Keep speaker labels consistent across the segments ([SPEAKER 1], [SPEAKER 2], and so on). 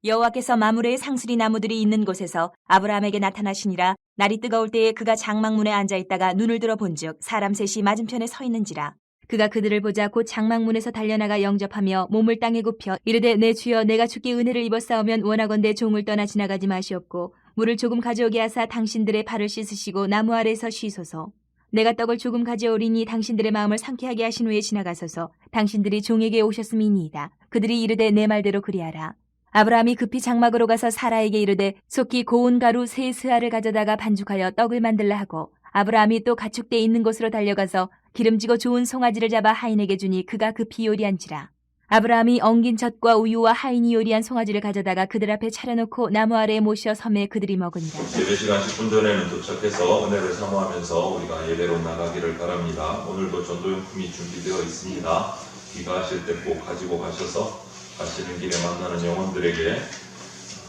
[SPEAKER 1] 여호와께서 마므레의 상수리 나무들이 있는 곳에서 아브라함에게 나타나시니라. 날이 뜨거울 때에 그가 장막문에 앉아 있다가 눈을 들어 본즉 사람 셋이 맞은편에 서 있는지라. 그가 그들을 보자 곧 장막문에서 달려나가 영접하며 몸을 땅에 굽혀 이르되 내 주여 내가 주께 은혜를 입었사오면 원하건대 종을 떠나 지나가지 마시옵고 물을 조금 가져오게 하사 당신들의 발을 씻으시고 나무 아래에서 쉬소서. 내가 떡을 조금 가져오리니 당신들의 마음을 상쾌하게 하신 후에 지나가소서. 당신들이 종에게 오셨음이니이다. 그들이 이르되 내 말대로 그리하라. 아브라함이 급히 장막으로 가서 사라에게 이르되 속히 고운 가루 세 스아를 가져다가 반죽하여 떡을 만들라 하고 아브라함이 또 가축대 있는 곳으로 달려가서 기름지고 좋은 송아지를 잡아 하인에게 주니 그가 급히 요리한지라. 아브라함이 엉긴 젖과 우유와 하인이 요리한 송아지를 가져다가 그들 앞에 차려놓고 나무 아래에 모셔 섬에 그들이 먹으니라.
[SPEAKER 2] 예배 시간 10분 전에는 도착해서 은혜를 사모하면서 우리가 예배로 나가기를 바랍니다. 오늘도 전도용품이 준비되어 있습니다. 귀가하실 때 꼭 가지고 가셔서 가시는 길에 만나는 영혼들에게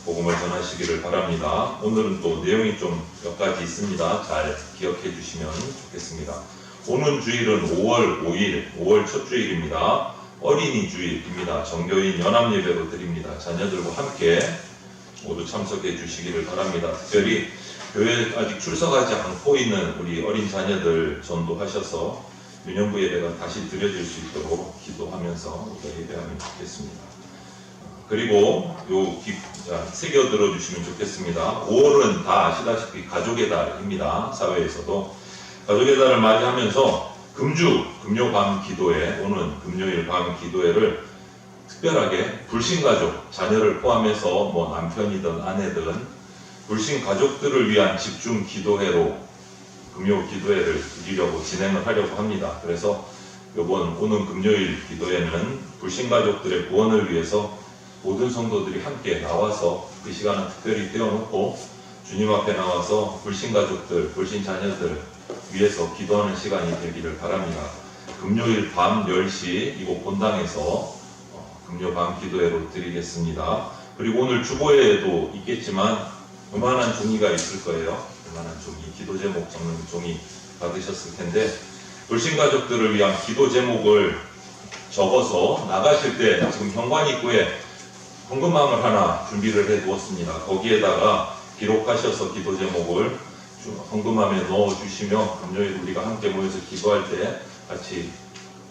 [SPEAKER 2] 복음을 전하시기를 바랍니다. 오늘은 또 내용이 좀 몇 가지 있습니다. 잘 기억해 주시면 좋겠습니다. 오는 주일은 5월 5일, 5월 첫 주일입니다. 어린이 주일입니다. 정교인 연합예배로 드립니다. 자녀들과 함께 모두 참석해 주시기를 바랍니다. 특별히 교회에 아직 출석하지 않고 있는 우리 어린 자녀들 전도하셔서 유년부 예배가 다시 드려질 수 있도록 기도하면서 우리가 예배하면 좋겠습니다. 그리고 새겨 들어주시면 좋겠습니다. 5월은 다 아시다시피 가족의 달입니다. 사회에서도 가족의 달을 맞이하면서 금요 밤 기도회, 오는 금요일 밤 기도회를 특별하게 불신가족, 자녀를 포함해서 뭐 남편이든 아내든 불신 가족들을 위한 집중 기도회로 금요 기도회를 드리려고 진행을 하려고 합니다. 그래서 오는 금요일 기도회는 불신 가족들의 구원을 위해서 모든 성도들이 함께 나와서 그 시간은 특별히 떼어놓고 주님 앞에 나와서 불신 가족들, 불신 자녀들 위해서 기도하는 시간이 되기를 바랍니다. 금요일 밤 10시 이곳 본당에서 금요 밤 기도회로 드리겠습니다. 그리고 오늘 주보에도 있겠지만 요만한 종이가 있을 거예요. 요만한 종이, 기도 제목 적는 종이 받으셨을 텐데 불신 가족들을 위한 기도 제목을 적어서 나가실 때 지금 현관 입구에 헌금함을 하나 준비를 해 두었습니다. 거기에다가 기록하셔서 기도 제목을 헌금함에 넣어 주시면 금요일 우리가 함께 모여서 기도할 때 같이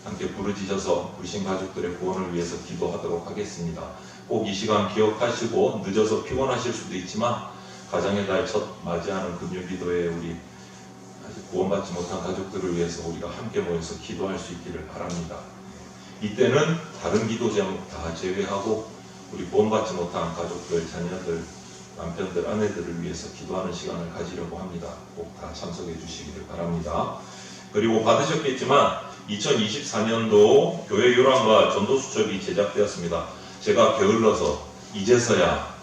[SPEAKER 2] 함께 부르짖어서 불신 가족들의 구원을 위해서 기도하도록 하겠습니다. 꼭 이 시간 기억하시고 늦어서 피곤하실 수도 있지만 가정의 달 첫 맞이하는 금요 기도에 우리 아직 구원받지 못한 가족들을 위해서 우리가 함께 모여서 기도할 수 있기를 바랍니다. 이때는 다른 기도 제목 다 제외하고 우리 구원받지 못한 가족들, 자녀들, 남편들, 아내들을 위해서 기도하는 시간을 가지려고 합니다. 꼭 다 참석해 주시기를 바랍니다. 그리고 받으셨겠지만 2024년도 교회 요람과 전도수첩이 제작되었습니다. 제가 게을러서 이제서야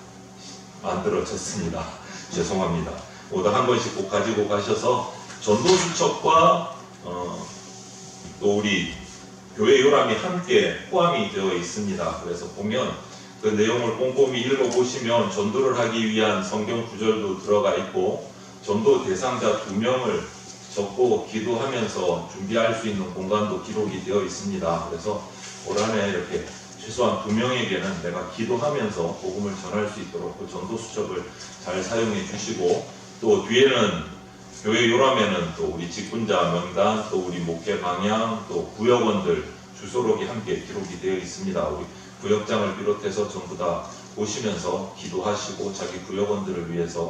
[SPEAKER 2] 만들어졌습니다. 죄송합니다. 모두 한 번씩 꼭 가지고 가셔서 전도수첩과 또 우리 교회 요람이 함께 포함이 되어 있습니다. 그래서 보면 그 내용을 꼼꼼히 읽어보시면 전도를 하기 위한 성경 구절도 들어가 있고 전도 대상자 2명을 적고 기도하면서 준비할 수 있는 공간도 기록이 되어 있습니다. 그래서 올 한해 이렇게 최소한 2명에게는 내가 기도하면서 복음을 전할 수 있도록 그 전도 수첩을 잘 사용해 주시고 또 뒤에는 교회 요람에는 또 우리 직분자 명단, 또 우리 목회 방향, 또 구역원들 주소록이 함께 기록이 되어 있습니다. 우리 구역장을 비롯해서 전부 다 보시면서 기도하시고 자기 구역원들을 위해서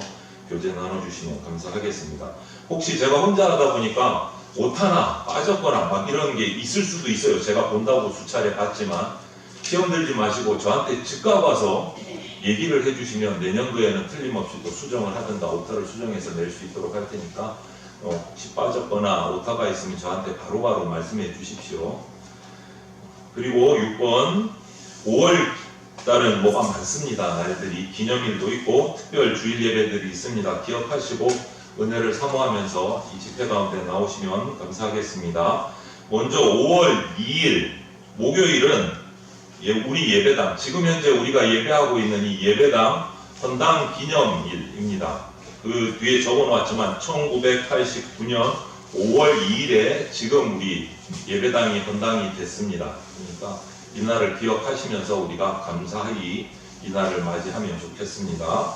[SPEAKER 2] 교제 나눠주시면 감사하겠습니다. 혹시 제가 혼자 하다 보니까 오타나 빠졌거나 막 이런 게 있을 수도 있어요. 제가 본다고 수차례 봤지만 시험 들지 마시고 저한테 즉각 와서 얘기를 해주시면 내년도에는 틀림없이 또 수정을 하든가 오타를 수정해서 낼 수 있도록 할 테니까 혹시 빠졌거나 오타가 있으면 저한테 바로바로 말씀해 주십시오. 그리고 6번 5월 달은 뭐가 많습니다. 날들이 기념일도 있고 특별 주일 예배들이 있습니다. 기억하시고 은혜를 사모하면서 이 집회 가운데 나오시면 감사하겠습니다. 먼저 5월 2일 목요일은 우리 예배당, 지금 현재 우리가 예배하고 있는 이 예배당 헌당 기념일입니다. 그 뒤에 적어놓았지만 1989년 5월 2일에 지금 우리 예배당이 헌당이 됐습니다. 그러니까 이날을 기억하시면서 우리가 감사히 이날을 맞이하면 좋겠습니다.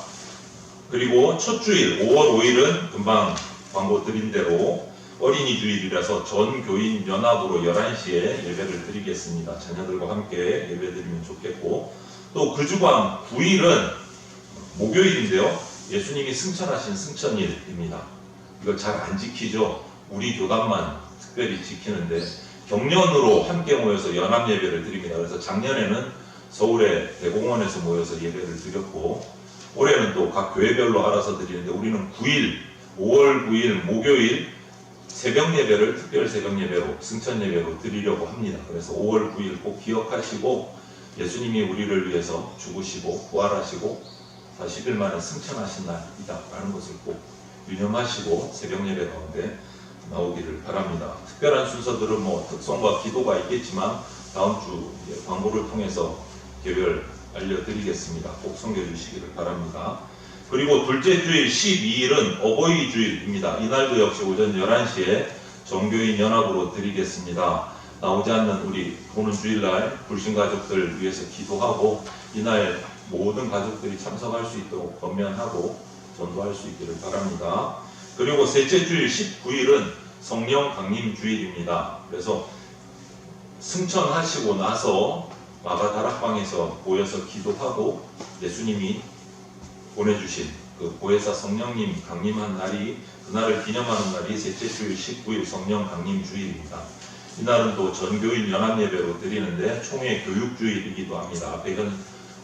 [SPEAKER 2] 그리고 첫 주일 5월 5일은 금방 광고 드린 대로 어린이 주일이라서 전 교인 연합으로 11시에 예배를 드리겠습니다. 자녀들과 함께 예배 드리면 좋겠고, 또 그 주간 9일은 목요일인데요. 예수님이 승천하신 승천일입니다. 이거 잘 안 지키죠? 우리 교단만 특별히 지키는데 경련으로 함께 모여서 연합 예배를 드립니다. 그래서 작년에는 서울의 대공원에서 모여서 예배를 드렸고, 올해는 또 각 교회별로 알아서 드리는데 우리는 9일, 5월 9일 목요일 새벽 예배를 특별 새벽 예배로 승천 예배로 드리려고 합니다. 그래서 5월 9일 꼭 기억하시고, 예수님이 우리를 위해서 죽으시고 부활하시고 40일 만에 승천하신 날이다 라는 것을 꼭 유념하시고 새벽 예배 가운데 나오기를 바랍니다. 특별한 순서들은 특성과 기도가 있겠지만 다음 주 광고를 통해서 개별 알려드리겠습니다. 꼭 섬겨주시기를 바랍니다. 그리고 둘째 주일 12일은 어버이 주일입니다. 이날도 역시 오전 11시에 정교인 연합으로 드리겠습니다. 나오지 않는 우리 보는 주일날 불신 가족들 위해서 기도하고 이날 모든 가족들이 참석할 수 있도록 권면하고 전도할 수 있기를 바랍니다. 그리고 셋째 주일 19일은 성령 강림 주일입니다. 그래서 승천하시고 나서 마가다락방에서 모여서 기도하고 예수님이 보내주신 그 보혜사 성령님 강림한 날이, 그날을 기념하는 날이 셋째 주일 19일 성령 강림 주일입니다. 이날은 또 전교인 연합 예배로 드리는데 총회 교육주일이기도 합니다. 앞에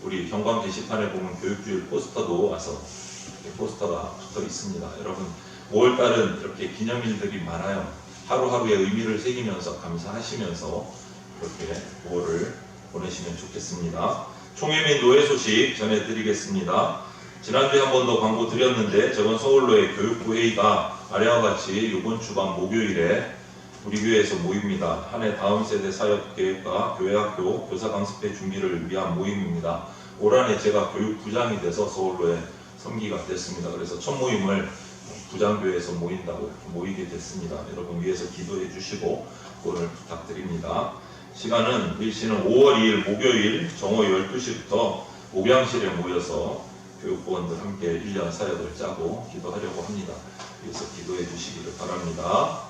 [SPEAKER 2] 우리 경광 게시판에 보면 교육주일 포스터도 와서 포스터가 붙어 있습니다. 여러분 5월달은 이렇게 기념일들이 많아요. 하루하루의 의미를 새기면서 감사하시면서 그렇게 5월을 보내시면 좋겠습니다. 총회 및 노예 소식 전해드리겠습니다. 지난주에 한 번 더 광고 드렸는데 저번 서울로의 교육부 회의가 아래와 같이 이번 주간 목요일에 우리 교회에서 모입니다. 한 해 다음 세대 사역 계획과 교회학교 교사 강습회 준비를 위한 모임입니다. 올 한해 제가 교육부장이 돼서 서울로에 섬기가 됐습니다. 그래서 첫 모임을 부장교회에서 모인다고 이렇게 모이게 됐습니다. 여러분 위해서 기도해 주시고 오늘 부탁드립니다. 시간은 일시는 5월 2일 목요일 정오 12시부터 목양실에 모여서 교육부원들 함께 1년 사역을 짜고 기도하려고 합니다. 위해서 기도해 주시기를 바랍니다.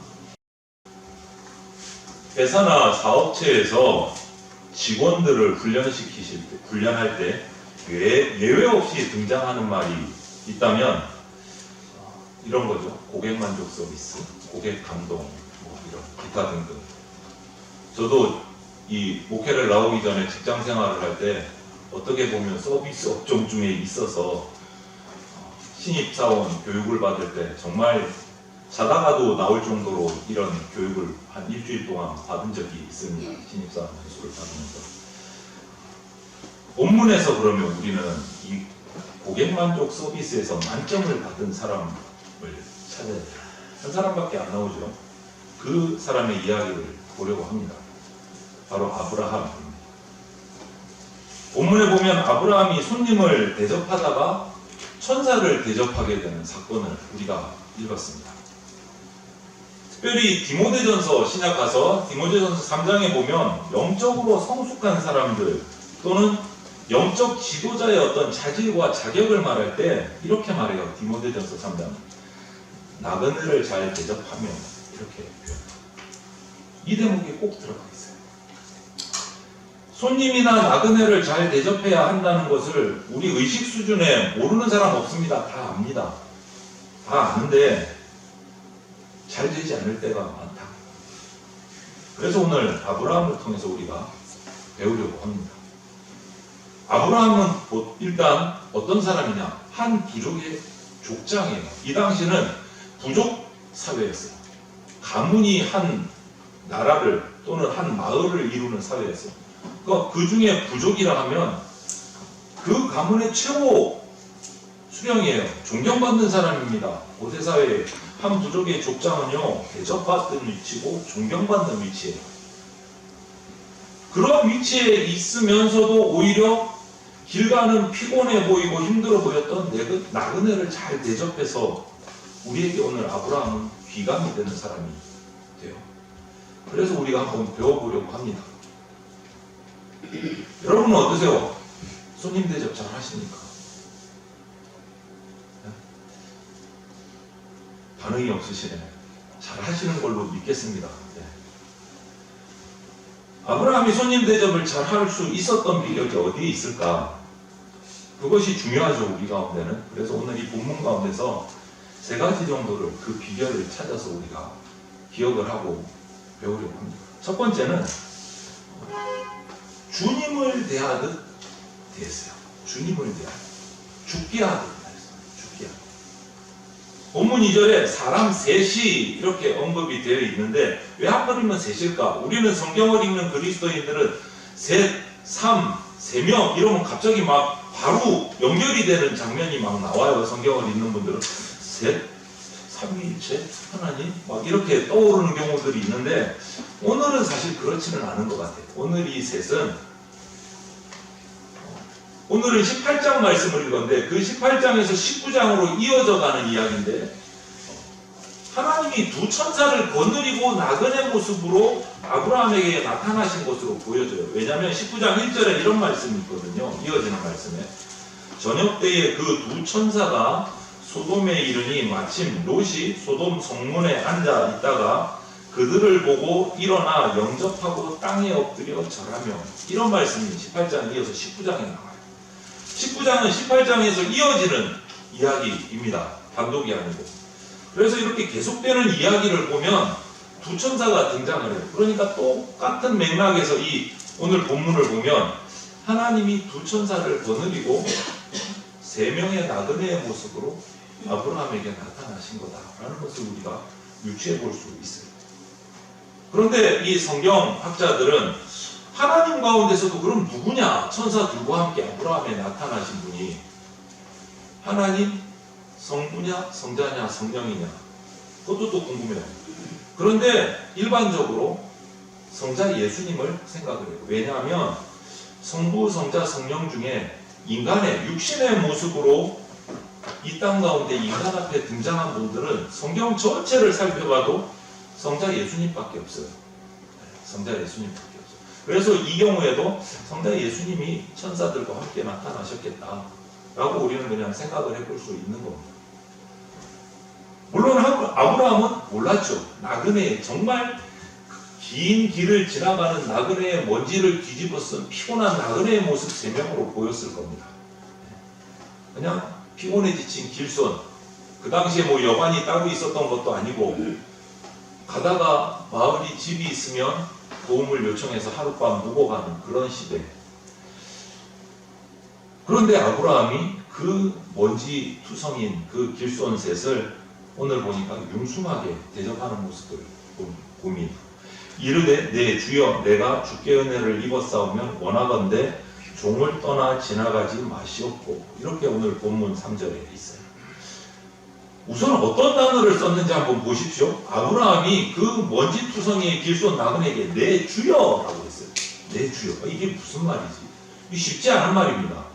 [SPEAKER 2] 회사나 사업체에서 직원들을 훈련할 때 예외 없이 등장하는 말이 있다면 이런 거죠. 고객 만족 서비스, 고객 감동, 이런 기타 등등. 저도 이 목회를 나오기 전에 직장 생활을 할 때 어떻게 보면 서비스 업종 중에 있어서 신입사원 교육을 받을 때 정말 자다가도 나올 정도로 이런 교육을 한 일주일 동안 받은 적이 있습니다. 신입사원 교수를 받으면서. 본문에서 그러면 우리는 이 고객만족 서비스에서 만점을 받은 사람을 찾아야 돼요. 한 사람밖에 안 나오죠. 그 사람의 이야기를 보려고 합니다. 바로 아브라함입니다. 본문에 보면 아브라함이 손님을 대접하다가 천사를 대접하게 되는 사건을 우리가 읽었습니다. 특별히 디모데전서 신약 가서 디모데전서 3장에 보면 영적으로 성숙한 사람들 또는 영적 지도자의 어떤 자질과 자격을 말할 때 이렇게 말해요. 디모데전서 3장. 나그네를 잘 대접하며 이렇게 표현합니다. 이 대목에 꼭 들어가 있어요. 손님이나 나그네를 잘 대접해야 한다는 것을 우리 의식 수준에 모르는 사람 없습니다. 다 압니다. 다 아는데 잘 되지 않을 때가 많다. 그래서 오늘 아브라함을 통해서 우리가 배우려고 합니다. 아브라함은 일단 어떤 사람이냐? 한 부족의 족장이에요. 이 당시는 부족 사회였어요. 가문이 한 나라를 또는 한 마을을 이루는 사회였어요. 그 중에 부족이라 하면 그 가문의 최고 수령이에요. 존경받는 사람입니다. 고대 사회에 한 부족의 족장은요, 대접받는 위치고 존경받는 위치예요. 그런 위치에 있으면서도 오히려 길 가는 피곤해 보이고 힘들어 보였던 나그네를 잘 대접해서 우리에게 오늘 아브라함은 귀감이 되는 사람이 돼요. 그래서 우리가 한번 배워보려고 합니다. 여러분은 어떠세요? 손님 대접 잘 하십니까? 네? 반응이 없으시네. 잘 하시는 걸로 믿겠습니다. 네. 아브라함이 손님 대접을 잘 할 수 있었던 비결이 어디에 있을까? 그것이 중요하죠, 우리 가운데는. 그래서 오늘 이 본문 가운데서 세 가지 정도를 그 비결을 찾아서 우리가 기억을 하고 배우려고 합니다. 첫 번째는 주님을 대하듯 대했어요. 주님을 대하듯. 죽게 하듯 대했어요. 죽게 하듯. 본문 2절에 사람 셋이 이렇게 언급이 되어 있는데 왜 하필이면 셋일까? 우리는 성경을 읽는 그리스도인들은 셋, 삼, 세 명 이러면 갑자기 막 바로 연결이 되는 장면이 막 나와요. 성경을 읽는 분들은 셋, 삼위일체, 하나님 막 이렇게 떠오르는 경우들이 있는데 오늘은 사실 그렇지는 않은 것 같아요. 오늘 이 셋은 오늘은 18장 말씀을 읽었는데 그 18장에서 19장으로 이어져 가는 이야기인데 하나님이 두 천사를 거느리고 나그네 모습으로 아브라함에게 나타나신 것으로 보여져요. 왜냐하면 19장 1절에 이런 말씀이 있거든요. 이어지는 말씀에 저녁 때에 그 두 천사가 소돔에 이르니 마침 롯이 소돔 성문에 앉아 있다가 그들을 보고 일어나 영접하고 땅에 엎드려 절하며 이런 말씀이 18장 이어서 19장에 나와요. 19장은 18장에서 이어지는 이야기입니다. 단독이 아니고. 그래서 이렇게 계속되는 이야기를 보면 두 천사가 등장을 해요. 그러니까 똑같은 맥락에서 이 오늘 본문을 보면 하나님이 두 천사를 거느리고 세 명의 나그네의 모습으로 아브라함에게 나타나신 거다라는 것을 우리가 유추해 볼 수 있어요. 그런데 이 성경 학자들은 하나님 가운데서도 그럼 누구냐? 천사들과 함께 아브라함에 나타나신 분이 하나님, 성부냐, 성자냐, 성령이냐? 그것도 또 궁금해요. 그런데 일반적으로 성자 예수님을 생각을 해요. 왜냐하면 성부, 성자, 성령 중에 인간의 육신의 모습으로 이 땅 가운데 인간 앞에 등장한 분들은 성경 전체를 살펴봐도 성자 예수님밖에 없어요. 성자 예수님밖에 없어요. 그래서 이 경우에도 성자 예수님이 천사들과 함께 나타나셨겠다라고 우리는 그냥 생각을 해볼 수 있는 겁니다. 물론 아브라함은 몰랐죠. 나그네 정말 긴 길을 지나가는 나그네의 먼지를 뒤집어 쓴 피곤한 나그네의 모습 3명으로 보였을 겁니다. 그냥 피곤해 지친 길손, 그 당시에 뭐 여관이 따로 있었던 것도 아니고 가다가 마을이 집이 있으면 도움을 요청해서 하룻밤 묵어 가는 그런 시대. 그런데 아브라함이 그 먼지 투성인 그 길손 셋을 오늘 보니까 융숭하게 대접하는 모습을 봅니다. 이르되 내 주여 내가 주께 은혜를 입었사오면 원하건대 종을 떠나 지나가지 마시옵고 이렇게 오늘 본문 3절에 있어요. 우선 어떤 단어를 썼는지 한번 보십시오. 아브라함이 그 먼지 투성이의 길손 나그네에게 내 주여라고 했어요. 내 주여. 이게 무슨 말이지? 이게 쉽지 않은 말입니다.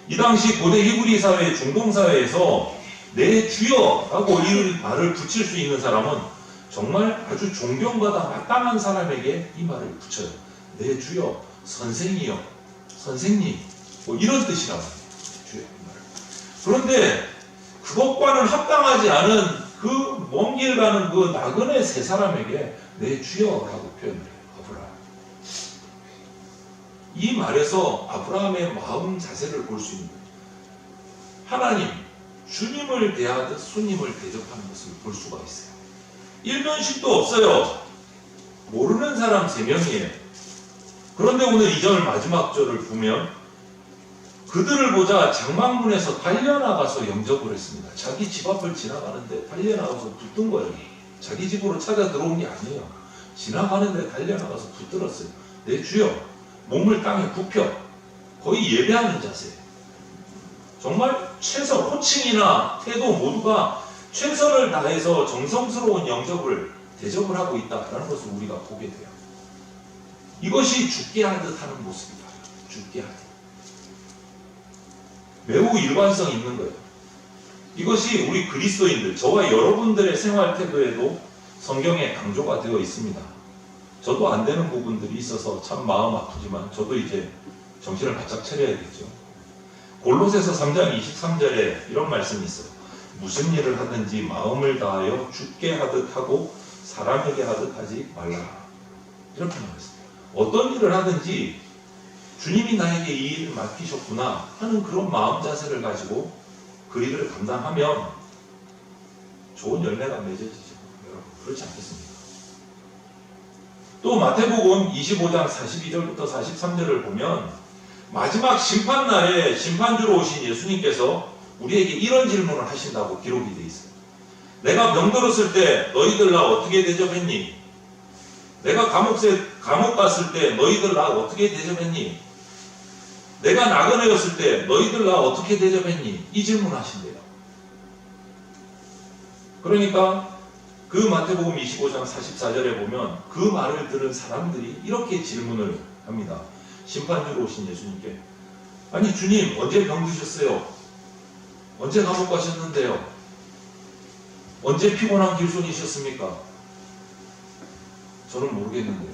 [SPEAKER 2] 이 당시 고대 히브리 사회, 중동 사회에서 내 주여라고 이 말을 붙일 수 있는 사람은 정말 아주 존경받아 마땅한 사람에게 이 말을 붙여요. 내 주여, 선생이여, 선생님, 뭐 이런 뜻이란 말이에요. 주여. 그런데 그것과는 합당하지 않은 그 먼 길 가는 그 나그네 세 사람에게 내 주여라고 표현을 해요. 아브라함. 이 말에서 아브라함의 마음 자세를 볼 수 있는 거예요. 하나님, 주님을 대하듯 손님을 대접하는 것을 볼 수가 있어요. 일면식도 없어요. 모르는 사람 3명이에요. 그런데 오늘 2절 마지막 절을 보면 그들을 보자 장막문에서 달려나가서 영접을 했습니다. 자기 집 앞을 지나가는데 달려나가서 붙든 거예요. 자기 집으로 찾아 들어온 게 아니에요. 지나가는데 달려나가서 붙들었어요. 내 주여, 몸을 땅에 굽혀 거의 예배하는 자세예요. 정말 최선, 호칭이나 태도 모두가 최선을 다해서 정성스러운 영접을 대접을 하고 있다라는 것을 우리가 보게 돼요. 이것이 죽게 하듯 하는 모습이다. 죽게 하듯. 매우 일관성 있는 거예요. 이것이 우리 그리스도인들, 저와 여러분들의 생활 태도에도 성경에 강조가 되어 있습니다. 저도 안 되는 부분들이 있어서 참 마음 아프지만 저도 이제 정신을 바짝 차려야겠죠. 골로새서 3장 23절에 이런 말씀이 있어요. 무슨 일을 하든지 마음을 다하여 주께 하듯 하고 사람에게 하듯 하지 말라. 이렇게 말했습니다. 어떤 일을 하든지 주님이 나에게 이 일을 맡기셨구나 하는 그런 마음 자세를 가지고 그 일을 감당하면 좋은 열매가 맺어지죠. 여러분, 그렇지 않겠습니까? 또 마태복음 25장 42절부터 43절을 보면 마지막 심판날에 심판주로 오신 예수님께서 우리에게 이런 질문을 하신다고 기록이 되어 있어요. 내가 병들었을 때 너희들 나 어떻게 대접했니? 내가 감옥 갔을 때 너희들 나 어떻게 대접했니? 내가 나그네였을 때 너희들 나 어떻게 대접했니? 이 질문을 하신대요. 그러니까 그 마태복음 25장 44절에 보면 그 말을 들은 사람들이 이렇게 질문을 합니다. 심판주로 오신 예수님께, 아니 주님 언제 병드셨어요? 언제 감옥 가셨는데요? 언제 피곤한 길손이셨습니까? 저는 모르겠는데요.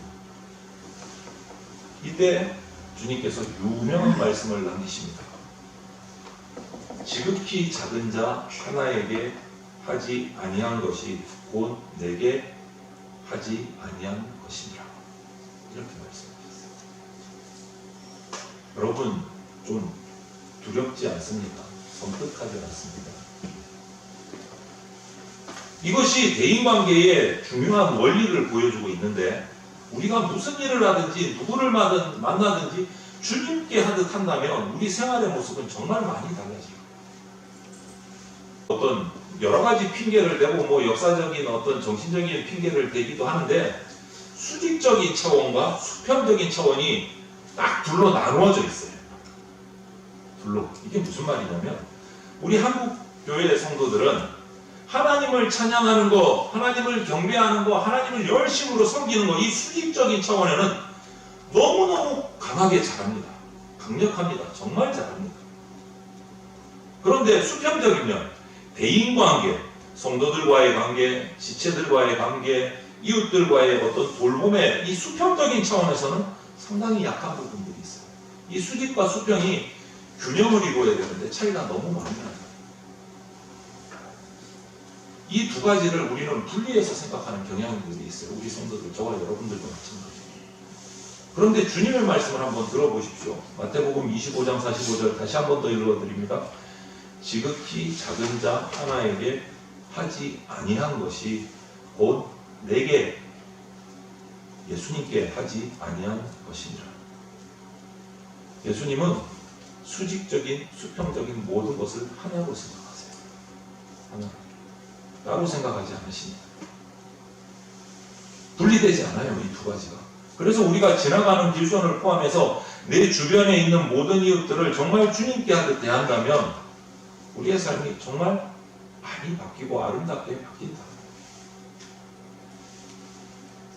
[SPEAKER 2] 이때 주님께서 유명한 말씀을 남기십니다. 지극히 작은 자 하나에게 하지 아니한 것이 곧 내게 하지 아니한 것이니라. 이렇게 말씀하셨어요. 여러분, 좀 두렵지 않습니까? 섬뜩하지 않습니다. 이것이 대인관계의 중요한 원리를 보여주고 있는데, 우리가 무슨 일을 하든지 누구를 만나든지 주님께 하듯 한다면 우리 생활의 모습은 정말 많이 달라져요. 어떤 여러 가지 핑계를 대고 역사적인 어떤 정신적인 핑계를 대기도 하는데, 수직적인 차원과 수평적인 차원이 딱 둘로 나누어져 있어요. 둘로. 이게 무슨 말이냐면, 우리 한국 교회 성도들은 하나님을 찬양하는 거, 하나님을 경배하는 거, 하나님을 열심으로 섬기는 거, 이 수직적인 차원에는 너무너무 강하게 잘합니다. 강력합니다. 정말 잘합니다. 그런데 수평적인 면, 대인관계, 성도들과의 관계, 지체들과의 관계, 이웃들과의 어떤 돌봄의 이 수평적인 차원에서는 상당히 약한 부분들이 있어요. 이 수직과 수평이 균형을 이루어야 되는데 차이가 너무 많이 나요. 이 두 가지를 우리는 분리해서 생각하는 경향들이 있어요. 우리 성도들, 저와 여러분들도 마찬가지예요. 그런데 주님의 말씀을 한번 들어보십시오. 마태복음 25장 45절 다시 한번 더 읽어드립니다. 지극히 작은 자 하나에게 하지 아니한 것이 곧 내게, 예수님께 하지 아니한 것이니라. 예수님은 수직적인, 수평적인 모든 것을 하나로 생각하세요. 하나. 따로 생각하지 않으십니다. 분리되지 않아요, 이 두 가지가. 그래서 우리가 지나가는 길손을 포함해서 내 주변에 있는 모든 이웃들을 정말 주님께 하듯 대한다면 우리의 삶이 정말 많이 바뀌고 아름답게 바뀐다.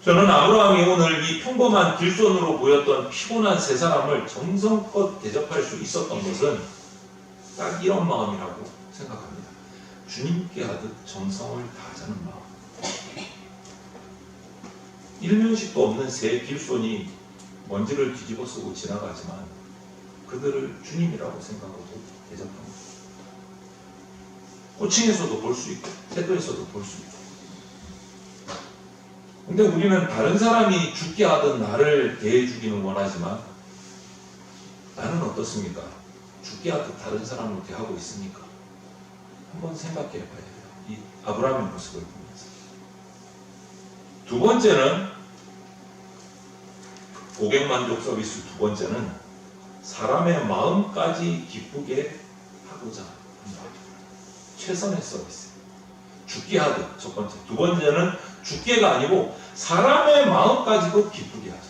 [SPEAKER 2] 저는 아브라함이 오늘 이 평범한 길손으로 보였던 피곤한 세 사람을 정성껏 대접할 수 있었던 것은 딱 이런 마음이라고 생각합니다. 주님께 하듯 정성을 다하자는 마음. 일면식도 없는 새 길손이 먼지를 뒤집어 쓰고 지나가지만 그들을 주님이라고 생각하고 대접합니다. 호칭에서도 볼 수 있고 태도에서도 볼 수 있고. 근데 우리는 다른 사람이 죽게 하던 나를 대해주기는 원하지만 나는 어떻습니까? 죽게 하듯 다른 사람을 대하고 있습니까? 한번 생각해 봐야 돼요. 이 아브라함의 모습을 보면서. 두 번째는 고객 만족 서비스. 두 번째는 사람의 마음까지 기쁘게 하고자 한다. 최선의 서비스. 죽게 하듯 첫 번째. 두 번째는 죽게가 아니고 사람의 마음까지도 기쁘게 하자.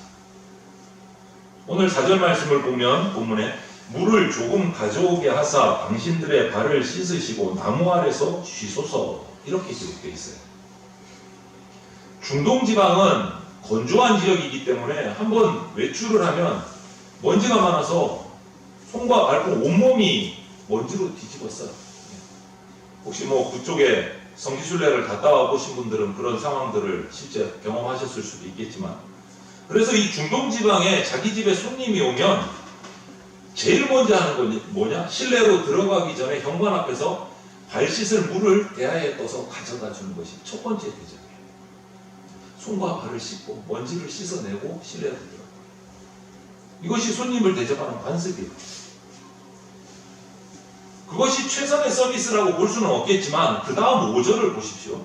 [SPEAKER 2] 오늘 4절 말씀을 보면 본문에 물을 조금 가져오게 하사 당신들의 발을 씻으시고 나무 아래서 쉬소서 이렇게 기록되어 있어요. 중동 지방은 건조한 지역이기 때문에 한번 외출을 하면 먼지가 많아서 손과 발톱 온몸이 먼지로 뒤집었어요. 혹시 그쪽에 성지순례를 갔다 와 보신 분들은 그런 상황들을 실제 경험하셨을 수도 있겠지만, 그래서 이 중동 지방에 자기 집에 손님이 오면 제일 먼저 하는 건 뭐냐? 실내로 들어가기 전에 현관 앞에서 발 씻을 물을 대야에 떠서 가져다 주는 것이 첫 번째 대접이에요. 손과 발을 씻고 먼지를 씻어내고 실내로 들어가요. 이것이 손님을 대접하는 관습이에요. 그것이 최선의 서비스라고 볼 수는 없겠지만 그 다음 5절을 보십시오.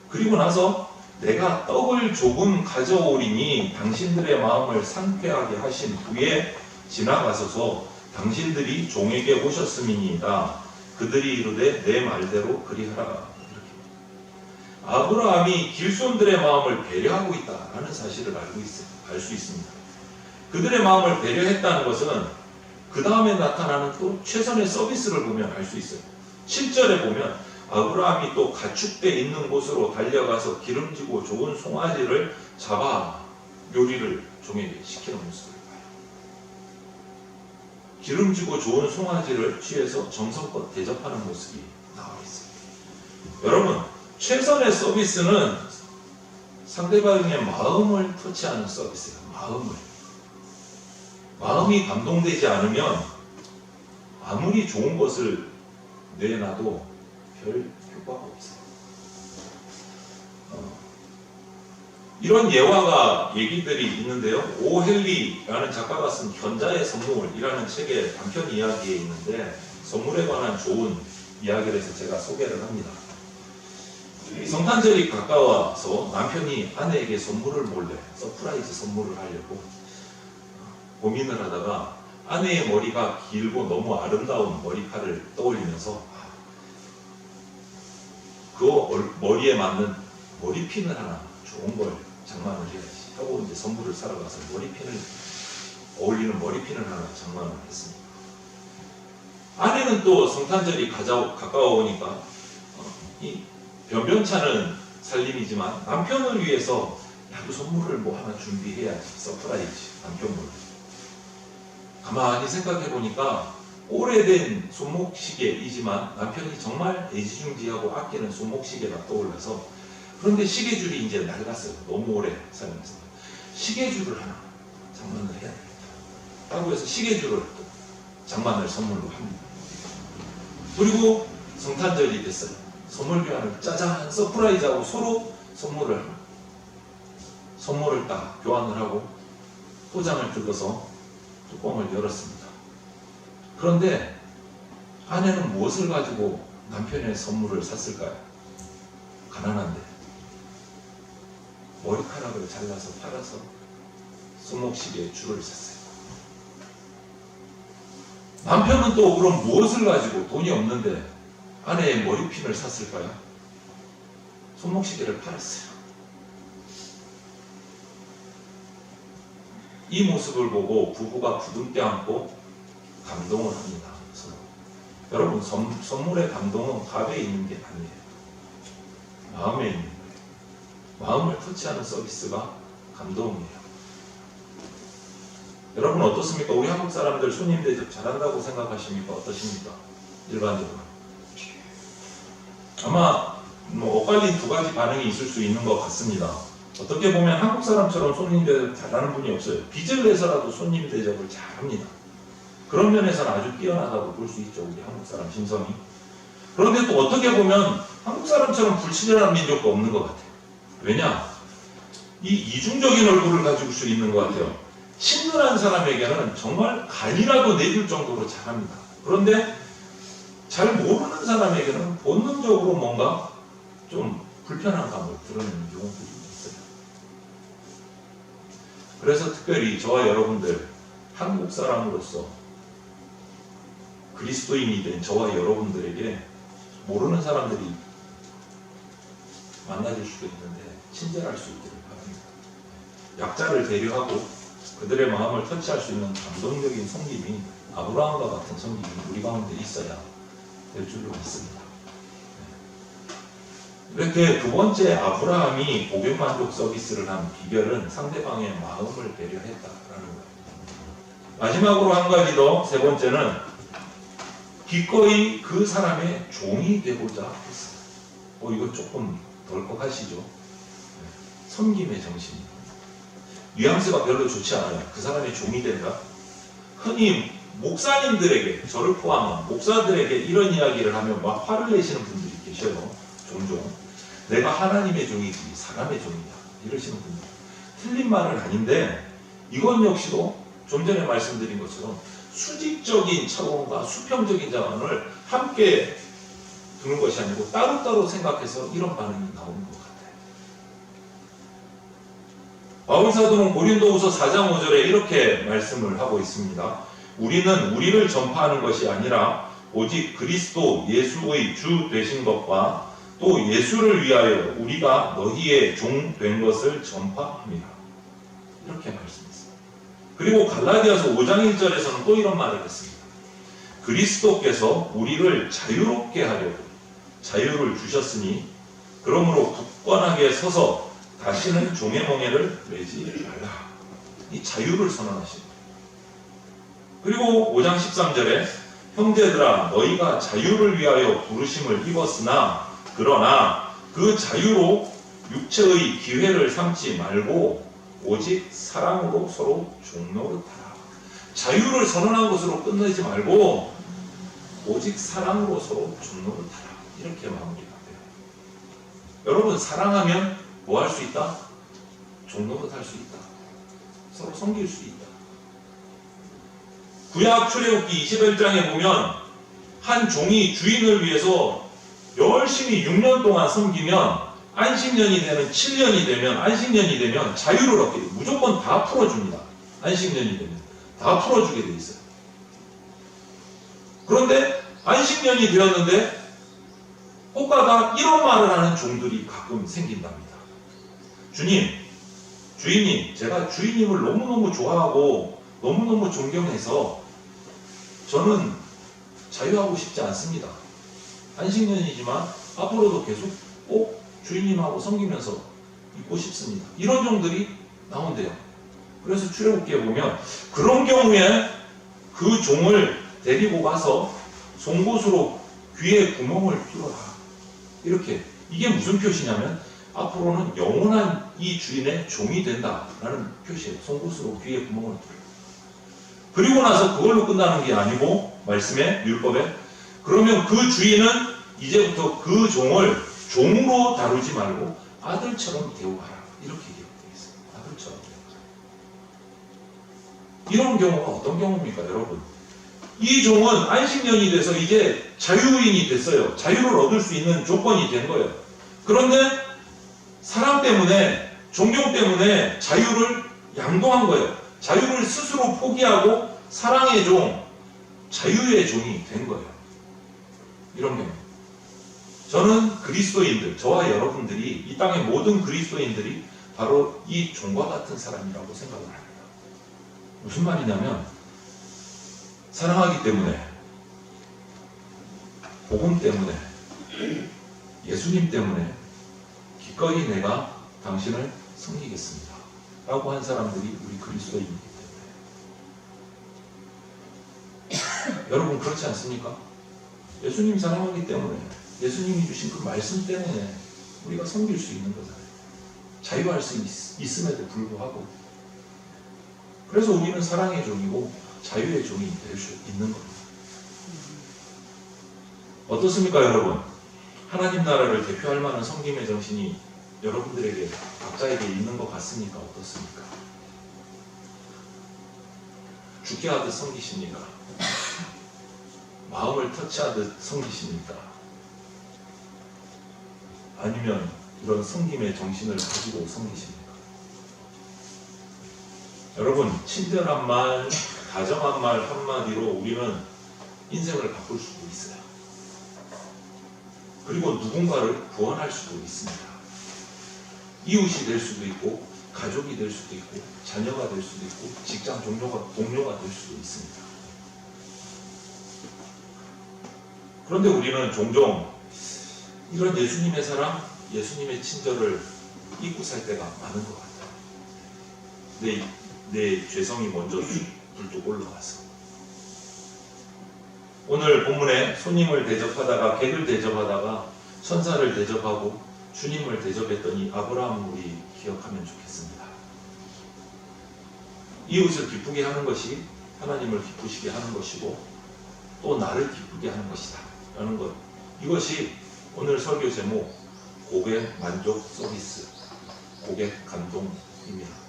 [SPEAKER 2] 그리고 나서 내가 떡을 조금 가져오리니 당신들의 마음을 상쾌하게 하신 후에 지나가소서. 당신들이 종에게 오셨음이니이다. 그들이 이르되 내 말대로 그리하라. 이렇게. 아브라함이 길손들의 마음을 배려하고 있다라는 사실을 알 수 있습니다. 그들의 마음을 배려했다는 것은 그 다음에 나타나는 또 최선의 서비스를 보면 알 수 있어요. 7절에 보면 아브라함이 또 가축대 있는 곳으로 달려가서 기름지고 좋은 송아지를 잡아 요리를 종에게 시키는 모습을 봐요. 기름지고 좋은 송아지를 취해서 정성껏 대접하는 모습이 나와 있어요. 여러분, 최선의 서비스는 상대방의 마음을 터치하는 서비스예요. 마음이 감동되지 않으면 아무리 좋은 것을 내놔도 별 효과가 없어요. 이런 예화가 얘기들이 있는데요. 오헨리라는 작가가 쓴 견자의 선물이라는 책의 단편 이야기에 있는데 선물에 관한 좋은 이야기를 해서 제가 소개를 합니다. 성탄절이 가까워서 남편이 아내에게 선물을 몰래 서프라이즈 선물을 하려고 고민을 하다가 아내의 머리가 길고 너무 아름다운 머리카락을 떠올리면서 그 머리에 맞는 머리핀을 하나 좋은 걸 장만을 해야지 하고 이제 선물을 사러 가서 어울리는 머리핀을 하나 장만을 했습니다. 아내는 또 성탄절이 가까워 오니까 이 변변찮은 살림이지만 남편을 위해서 그 선물을 뭐 하나 준비해야지, 서프라이즈 남편물. 가만히 생각해 보니까 오래된 손목시계이지만 남편이 정말 애지중지하고 아끼는 손목시계가 떠올라서, 그런데 시계줄이 이제 낡았어요. 너무 오래 사용해서 시계줄을 하나 장만을 해야 되겠다 라고 해서 시계줄을 장만을 선물로 합니다. 그리고 성탄절이 됐어요. 선물 교환을 짜잔 서프라이즈하고 서로 선물을 딱 교환을 하고 포장을 뜯어서 뚜껑을 열었습니다. 그런데 아내는 무엇을 가지고 남편의 선물을 샀을까요? 가난한데 머리카락을 잘라서 팔아서 손목시계에 줄을 샀어요. 남편은 또 그럼 무엇을 가지고, 돈이 없는데 아내의 머리핀을 샀을까요? 손목시계를 팔았어요. 이 모습을 보고 부부가 부둥켜 안고 감동을 합니다. 서로. 여러분, 선물의 감동은 값에 있는 게 아니에요. 마음에 있는 거예요. 마음을 터치하는 서비스가 감동이에요. 여러분 어떻습니까? 우리 한국 사람들 손님 대접 잘한다고 생각하십니까? 어떠십니까? 일반적으로. 아마 엇갈린 두 가지 반응이 있을 수 있는 것 같습니다. 어떻게 보면 한국 사람처럼 손님 대접 잘하는 분이 없어요. 빚을 내서라도 손님 대접을 잘합니다. 그런 면에서는 아주 뛰어나다고 볼 수 있죠. 우리 한국 사람 심성이. 그런데 또 어떻게 보면 한국 사람처럼 불친절한 민족도 없는 것 같아요. 왜냐? 이 이중적인 얼굴을 가지고 수 있는 것 같아요. 친근한 사람에게는 정말 간이라도 내줄 정도로 잘합니다. 그런데 잘 모르는 사람에게는 본능적으로 뭔가 좀 불편한 감을 드러내는 경우들이 있어요. 그래서 특별히 저와 여러분들, 한국 사람으로서 그리스도인이 된 저와 여러분들에게 모르는 사람들이 만나줄 수도 있는데 친절할 수 있기를 바랍니다. 약자를 배려하고 그들의 마음을 터치할 수 있는 감동적인 섬김이, 아브라함과 같은 섬김이 우리 가운데 있어야 될 줄로 믿습니다. 이렇게 두 번째 아브라함이 고객만족 서비스를 한 비결은 상대방의 마음을 배려했다라는 거예요. 마지막으로 한 가지 더, 세 번째는 기꺼이 그 사람의 종이 되고자 했어요. 이거 조금 덜컥하시죠? 섬김의 정신입니다. 뉘앙스가 별로 좋지 않아요. 그 사람의 종이 된다. 흔히 목사님들에게, 저를 포함한 목사들에게 이런 이야기를 하면 막 화를 내시는 분들이 계셔요. 종종. 내가 하나님의 종이지 사람의 종이냐 이러시는 분들. 틀린 말은 아닌데 이건 역시도 좀 전에 말씀드린 것처럼 수직적인 차원과 수평적인 차원을 함께 두는 것이 아니고 따로따로 생각해서 이런 반응이 나오는 것 같아요. 바울 사도는 고린도후서 4장 5절에 이렇게 말씀을 하고 있습니다. 우리는 우리를 전파하는 것이 아니라 오직 그리스도 예수의 주 되신 것과 또 예수를 위하여 우리가 너희의 종 된 것을 전파합니다. 이렇게 말씀했습니다. 그리고 갈라디아서 5장 1절에서는 또 이런 말을 했습니다. 그리스도께서 우리를 자유롭게 하려고 자유를 주셨으니 그러므로 굳건하게 서서 다시는 종의 멍에를 매지 말라. 이 자유를 선언하십니다. 그리고 5장 13절에 형제들아 너희가 자유를 위하여 부르심을 입었으나 그러나 그 자유로 육체의 기회를 삼지 말고 오직 사랑으로 서로 종노릇하라. 자유를 선언한 것으로 끝내지 말고 오직 사랑으로 서로 종노릇하라. 이렇게 마무리가 돼요. 여러분 사랑하면 뭐 할 수 있다? 종노릇할 수 있다. 서로 섬길 수 있다. 구약 출애굽기 21장에 보면 한 종이 주인을 위해서 열심히 6년 동안 섬기면 안식년이 되는 7년이 되면 안식년이 되면 자유를 얻게 돼요. 무조건 다 풀어줍니다. 안식년이 되면 다 풀어주게 돼 있어요. 그런데 안식년이 되었는데 호가가 이런 말을 하는 종들이 가끔 생긴답니다. 주인님, 제가 주인님을 너무너무 좋아하고 너무너무 존경해서 저는 자유하고 싶지 않습니다. 안식년이지만 앞으로도 계속 꼭 주인님하고 섬기면서 있고 싶습니다. 이런 종들이 나온대요. 그래서 출애굽기에 보면 그런 경우에 그 종을 데리고 가서 송곳으로 귀에 구멍을 뚫어라. 이렇게. 이게 무슨 표시냐면 앞으로는 영원한 이 주인의 종이 된다라는 표시예요. 송곳으로 귀에 구멍을 뚫어라. 그리고 나서 그걸로 끝나는 게 아니고 말씀에 율법에 그러면 그 주인은 이제부터 그 종을 종으로 다루지 말고 아들처럼 대우하라. 이렇게 기록되어 있어요. 아들처럼 대우하라. 이런 경우가 어떤 경우입니까, 여러분? 이 종은 안식년이 돼서 이제 자유인이 됐어요. 자유를 얻을 수 있는 조건이 된 거예요. 그런데 사랑 때문에, 존경 때문에 자유를 양도한 거예요. 자유를 스스로 포기하고 사랑의 종, 자유의 종이 된 거예요. 이런 경우. 저는 그리스도인들, 저와 여러분들이, 이 땅의 모든 그리스도인들이 바로 이 종과 같은 사람이라고 생각을 합니다. 무슨 말이냐면 사랑하기 때문에, 복음 때문에, 예수님 때문에 기꺼이 내가 당신을 섬기겠습니다 라고 한 사람들이 우리 그리스도인이기 때문에. 여러분 그렇지 않습니까? 예수님 사랑하기 때문에, 예수님이 주신 그 말씀 때문에 우리가 섬길 수 있는 거잖아요. 자유할 수 있음에도 불구하고. 그래서 우리는 사랑의 종이고 자유의 종이 될 수 있는 겁니다. 어떻습니까, 여러분? 하나님 나라를 대표할 만한 섬김의 정신이 여러분들에게 각자에게 있는 것 같습니까? 어떻습니까? 죽게 하듯 섬기십니까? 마음을 터치하듯 섬기십니까? 아니면 이런 섬김의 정신을 가지고 섬기십니까? 여러분, 친절한 말, 다정한 말 한마디로 우리는 인생을 바꿀 수도 있어요. 그리고 누군가를 구원할 수도 있습니다. 이웃이 될 수도 있고, 가족이 될 수도 있고, 자녀가 될 수도 있고, 직장 동료가 될 수도 있습니다. 그런데 우리는 종종 이런 예수님의 사랑, 예수님의 친절을 잊고 살 때가 많은 것 같아요. 내 죄성이 먼저 불뚝 올라와서. 오늘 본문에 손님을 대접하다가, 객을 대접하다가 천사를 대접하고 주님을 대접했더니 아브라함을 우리 기억하면 좋겠습니다. 이웃을 기쁘게 하는 것이 하나님을 기쁘시게 하는 것이고 또 나를 기쁘게 하는 것이다 라는 것, 이것이 오늘 설교 제목 고객 만족 서비스, 고객 감동입니다.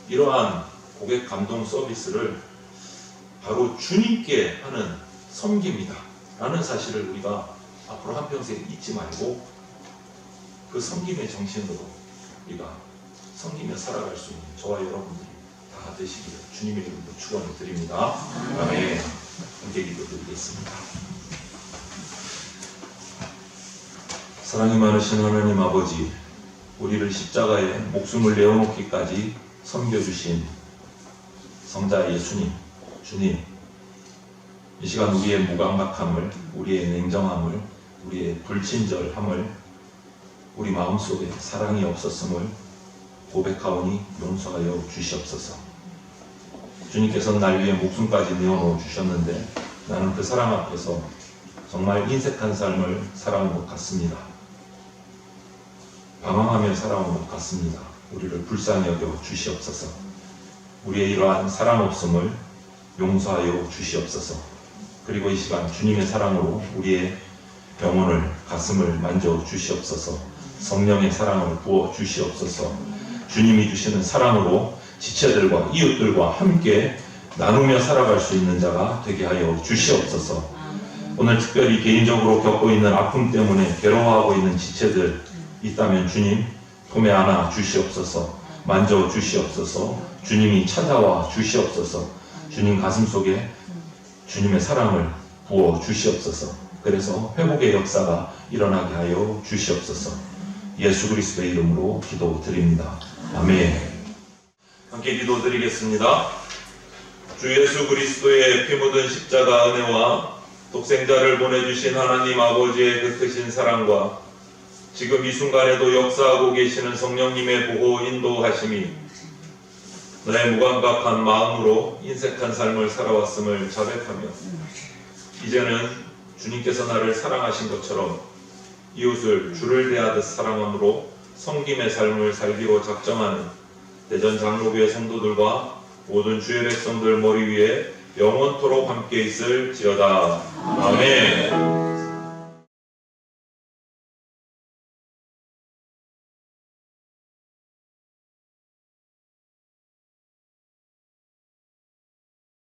[SPEAKER 2] 이러한 고객 감동 서비스를 바로 주님께 하는 섬깁니다 라는 사실을 우리가 앞으로 한평생 잊지 말고 그 섬김의 정신으로 우리가 섬기며 살아갈 수 있는 저와 여러분들이 다 되시기를 주님의 이름으로 축원을 드립니다. 아멘. 함께 기도드리겠습니다. 사랑이 많으신 하나님 아버지, 우리를 십자가에 목숨을 내어놓기까지 섬겨주신 성자 예수님, 주님, 이 시간 우리의 무감각함을, 우리의 냉정함을, 우리의 불친절함을, 우리 마음속에 사랑이 없었음을 고백하오니 용서하여 주시옵소서. 주님께서는 날 위해 목숨까지 내어놓아 주셨는데 나는 그 사랑 앞에서 정말 인색한 삶을 살아온 것 같습니다. 방황하며 살아온 것 같습니다. 우리를 불쌍히 여겨 주시옵소서. 우리의 이러한 사랑 없음을 용서하여 주시옵소서. 그리고 이 시간 주님의 사랑으로 우리의 영혼을, 가슴을 만져 주시옵소서. 성령의 사랑을 부어 주시옵소서. 주님이 주시는 사랑으로 지체들과 이웃들과 함께 나누며 살아갈 수 있는 자가 되게 하여 주시옵소서. 오늘 특별히 개인적으로 겪고 있는 아픔 때문에 괴로워하고 있는 지체들 있다면 주님 품에 안아 주시옵소서. 만져 주시옵소서. 주님이 찾아와 주시옵소서. 주님 가슴속에 주님의 사랑을 부어 주시옵소서. 그래서 회복의 역사가 일어나게 하여 주시옵소서. 예수 그리스도의 이름으로 기도드립니다. 아멘. 함께 기도드리겠습니다. 주 예수 그리스도의 피 묻은 십자가 은혜와 독생자를 보내주신 하나님 아버지의 그 크신 사랑과 지금 이 순간에도 역사하고 계시는 성령님의 보호 인도하심이 나의 무감각한 마음으로 인색한 삶을 살아왔음을 자백하며 이제는 주님께서 나를 사랑하신 것처럼 이웃을 주를 대하듯 사랑함으로 섬김의 삶을 살기로 작정하는 대전 장로교회 성도들과 모든 주의 백성들 머리 위에 영원토록 함께 있을지어다. 아멘.